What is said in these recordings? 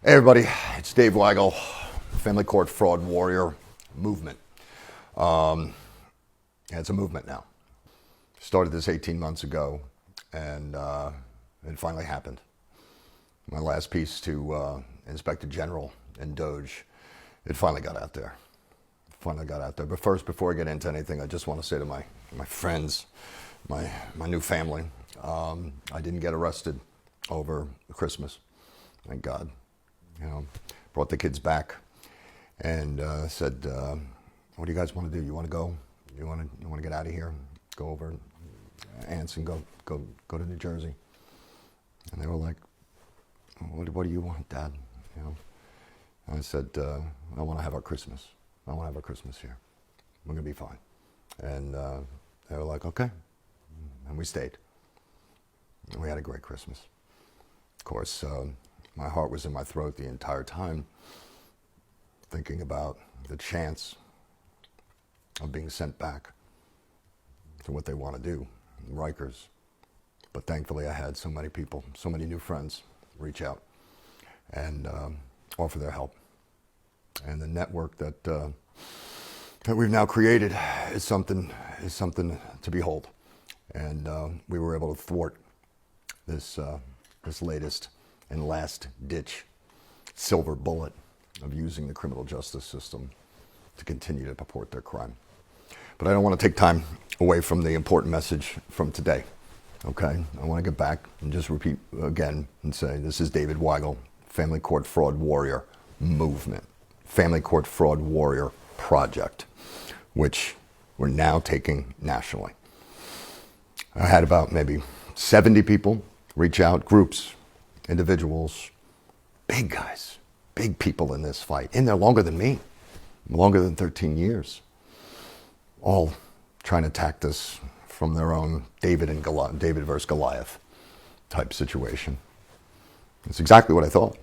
Hey everybody, it's Dave Weigel, Family Court Fraud Warrior Movement. It's a movement now. Started this 18 months ago, and it finally happened. My last piece to Inspector General and Doge, it finally got out there. But first, before I get into anything, I just want to say to my friends, my new family, I didn't get arrested over Christmas, thank God. You know, brought the kids back and said, "What do you guys want to do? You want to go? You want to get out of here? Go over Ants and go to New Jersey?" And they were like, "What do you want, Dad?" You know, and I said, "I want to have our Christmas. I want to have our Christmas here. We're gonna be fine." And they were like, "Okay," and we stayed. And we had a great Christmas. Of course. My heart was in my throat the entire time, thinking about the chance of being sent back to what they want to do in Rikers. But thankfully I had so many people, so many new friends reach out and offer their help. And the network that we've now created is something to behold. And we were able to thwart this latest and last-ditch silver bullet of using the criminal justice system to continue to purport their crime. But I don't want to take time away from the important message from today, okay? I want to get back and just repeat again and say, this is David Weigel, Family Court Fraud Warrior Movement, Family Court Fraud Warrior Project, which we're now taking nationally. I had about maybe 70 people reach out, groups, individuals, big guys, big people in this fight, in there longer than me, longer than 13 years, all trying to attack this from their own David versus Goliath type situation. It's exactly what I thought.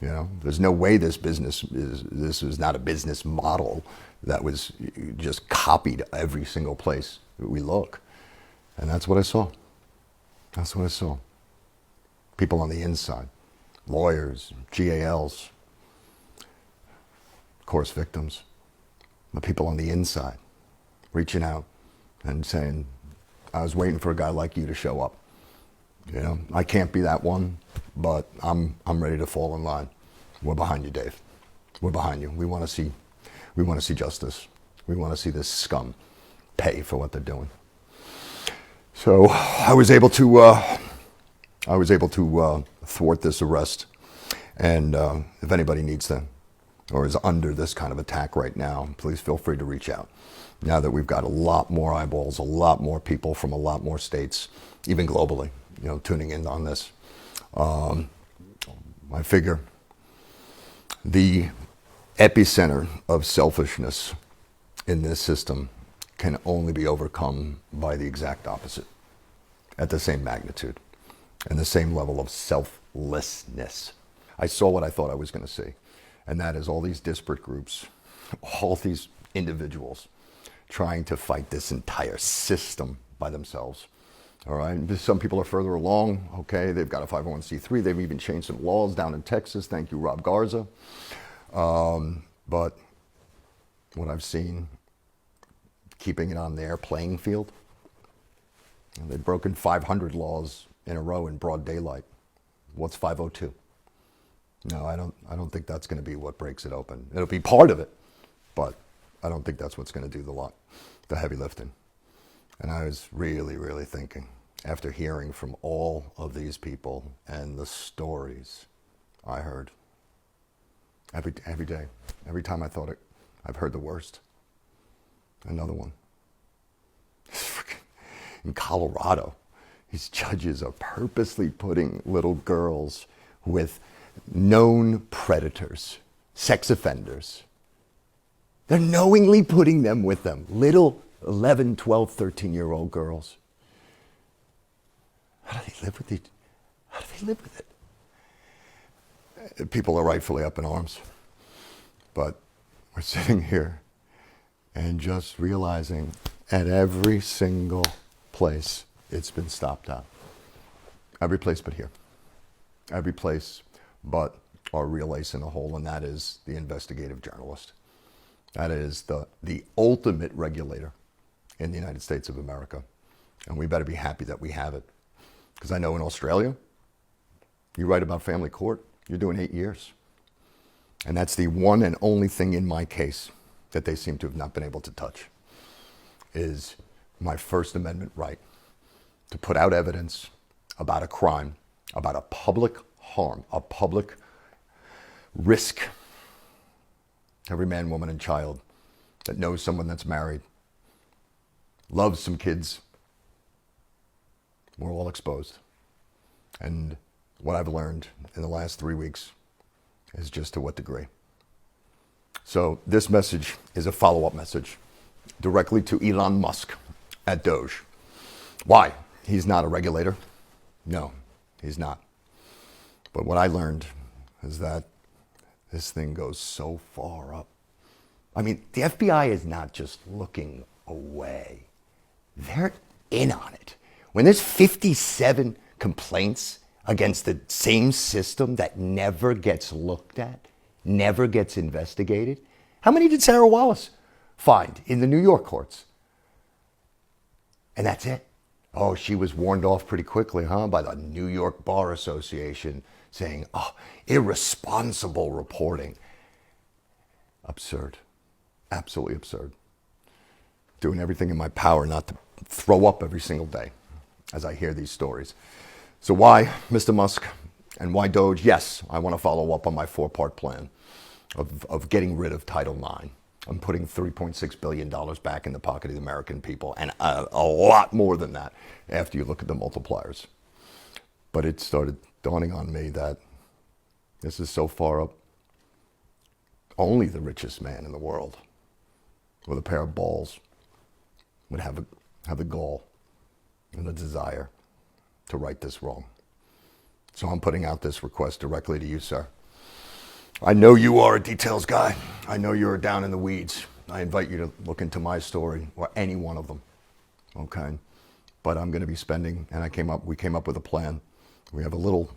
You know, there's no way this is not a business model that was just copied every single place that we look. And that's what I saw. That's what I saw. People on the inside, lawyers, GALs, of course victims, but people on the inside reaching out and saying, "I was waiting for a guy like you to show up. You know, I can't be that one, but I'm ready to fall in line. We're behind you, Dave. We're behind you. We want to see justice. We want to see this scum pay for what they're doing." So I was able to thwart this arrest. And if anybody needs to, or is under this kind of attack right now, please feel free to reach out. Now that we've got a lot more eyeballs, a lot more people from a lot more states, even globally, you know, tuning in on this. I figure the epicenter of selfishness in this system can only be overcome by the exact opposite, at the same magnitude and the same level of selflessness. I saw what I thought I was going to see, and that is all these disparate groups, all these individuals trying to fight this entire system by themselves. All right, some people are further along. Okay, they've got a 501c3. They've even changed some laws down in Texas. Thank you, Rob Garza. But what I've seen, keeping it on their playing field, and they've broken 500 laws in a row in broad daylight. What's 502? No, I don't think that's going to be what breaks it open. It'll be part of it, but I don't think that's what's going to do the heavy lifting. And I was really, really thinking, after hearing from all of these people and the stories I heard every day, every time I thought I've heard the worst, another one. In Colorado, these judges are purposely putting little girls with known predators, sex offenders. They're knowingly putting them with them, little 11, 12, 13-year-old girls. How do they live with it? How do they live with it? People are rightfully up in arms, but we're sitting here and just realizing at every single place it's been stopped out. Every place but here. Every place but our real ace in the hole, and that is the investigative journalist. That is the ultimate regulator in the United States of America. And we better be happy that we have it. Because I know in Australia, you write about family court, you're doing 8 years. And that's the one and only thing in my case that they seem to have not been able to touch, is my First Amendment right to put out evidence about a crime, about a public harm, a public risk to every man, woman, and child that knows someone that's married, loves some kids. We're all exposed. And what I've learned in the last 3 weeks is just to what degree. So this message is a follow-up message directly to Elon Musk at Doge. Why? He's not a regulator. No, he's not. But what I learned is that this thing goes so far up. I mean, the FBI is not just looking away. They're in on it. When there's 57 complaints against the same system that never gets looked at, never gets investigated, how many did Sarah Wallace find in the New York courts? And that's it. Oh, she was warned off pretty quickly, huh? By the New York Bar Association saying, oh, irresponsible reporting. Absurd. Absolutely absurd. Doing everything in my power not to throw up every single day as I hear these stories. So why, Mr. Musk, and why Doge? Yes, I want to follow up on my 4-part plan of getting rid of Title IX. I'm putting $3.6 billion back in the pocket of the American people, and a lot more than that after you look at the multipliers. But it started dawning on me that this is so far up. Only the richest man in the world with a pair of balls would have the gall and the desire to right this wrong. So I'm putting out this request directly to you, sir. I know you are a details guy. I know you're down in the weeds. I invite you to look into my story or any one of them, okay? But I'm going to be spending, and we came up with a plan. We have a little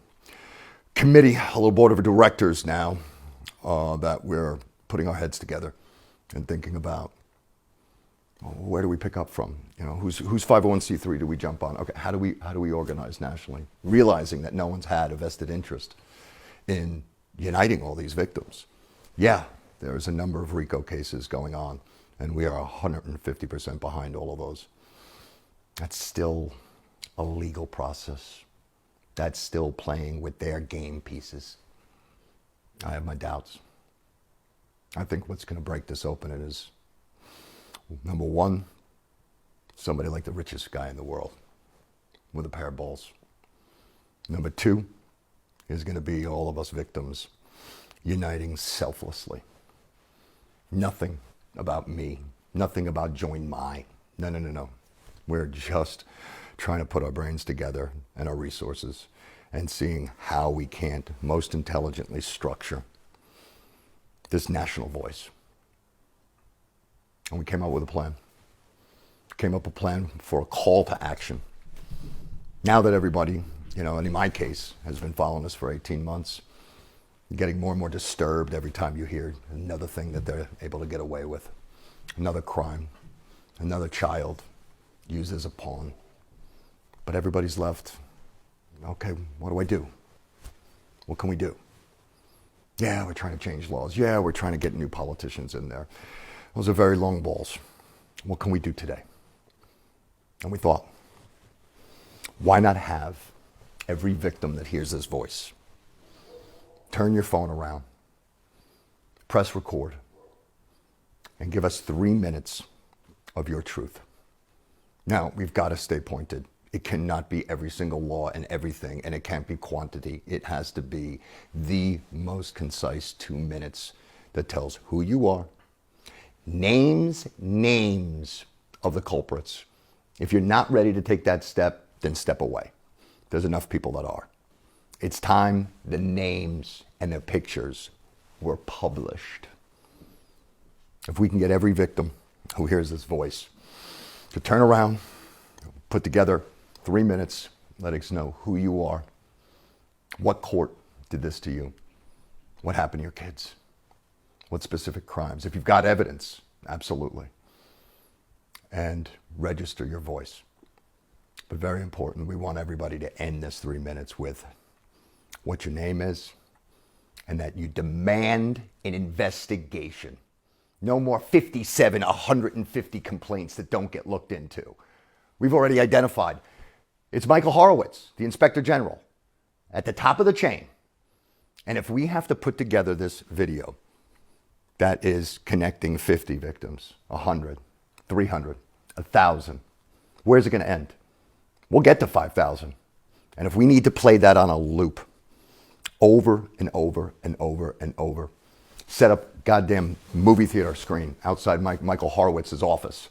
committee, a little board of directors now that we're putting our heads together and thinking about, well, where do we pick up from? You know, whose 501c3 do we jump on? Okay, how do we organize nationally? Realizing that no one's had a vested interest in uniting all these victims. Yeah, there's a number of RICO cases going on, and we are 150% behind all of those. That's still a legal process. That's still playing with their game pieces. I have my doubts. I think what's going to break this open is, number one, somebody like the richest guy in the world with a pair of balls. Number two is going to be all of us victims uniting selflessly. Nothing about me. Nothing about join my. No. We're just trying to put our brains together and our resources and seeing how we can most intelligently structure this national voice. And we came up with a plan. Came up with a plan for a call to action. Now that everybody, and in my case, has been following us for 18 months, getting more and more disturbed every time you hear another thing that they're able to get away with. Another crime, another child used as a pawn. But everybody's left, okay, what do I do? What can we do? Yeah, we're trying to change laws. Yeah, we're trying to get new politicians in there. Those are very long balls. What can we do today? And we thought, why not have every victim that hears this voice turn your phone around, press record, and give us 3 minutes of your truth. Now, we've got to stay pointed. It cannot be every single law and everything, and it can't be quantity. It has to be the most concise 2 minutes that tells who you are, names of the culprits. If you're not ready to take that step, then step away. There's enough people that are. It's time the names and the pictures were published. If we can get every victim who hears this voice to turn around, put together 3 minutes, letting us know who you are, what court did this to you, What happened to your kids? What specific crimes? If you've got evidence, absolutely. And register your voice. But very important, we want everybody to end this 3 minutes with what your name is and that you demand an investigation. No more 57, 150 complaints that don't get looked into. We've already identified. It's Michael Horowitz, the Inspector General, at the top of the chain. And if we have to put together this video that is connecting 50 victims, 100, 300, 1,000, where's it going to end? We'll get to 5,000. And if we need to play that on a loop over and over and over and over, set up goddamn movie theater screen outside Michael Horowitz's office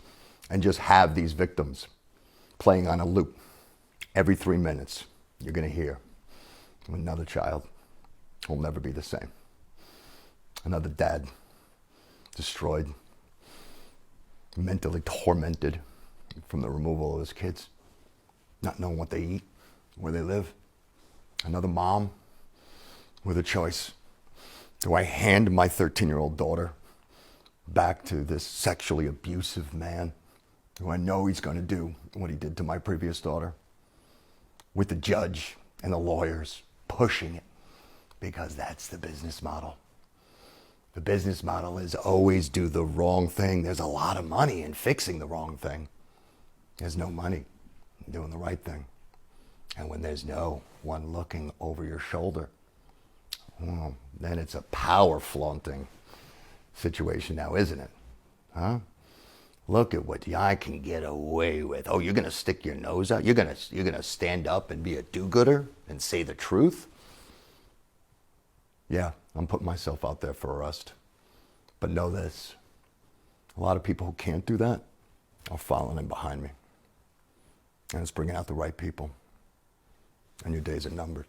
and just have these victims playing on a loop every 3 minutes, you're going to hear another child will never be the same. Another dad destroyed, mentally tormented from the removal of his kids, not knowing what they eat, where they live. Another mom with a choice. Do I hand my 13-year-old daughter back to this sexually abusive man who I know he's going to do what he did to my previous daughter? With the judge and the lawyers pushing it, because that's the business model. The business model is always do the wrong thing. There's a lot of money in fixing the wrong thing. There's no money in doing the right thing. And when there's no one looking over your shoulder, well, then it's a power flaunting situation now, isn't it? Huh? Look at what I can get away with. Oh, you're going to stick your nose out? You're going to stand up and be a do-gooder and say the truth? Yeah, I'm putting myself out there for arrest. But know this, a lot of people who can't do that are following in behind me. And it's bringing out the right people. And your days are numbered.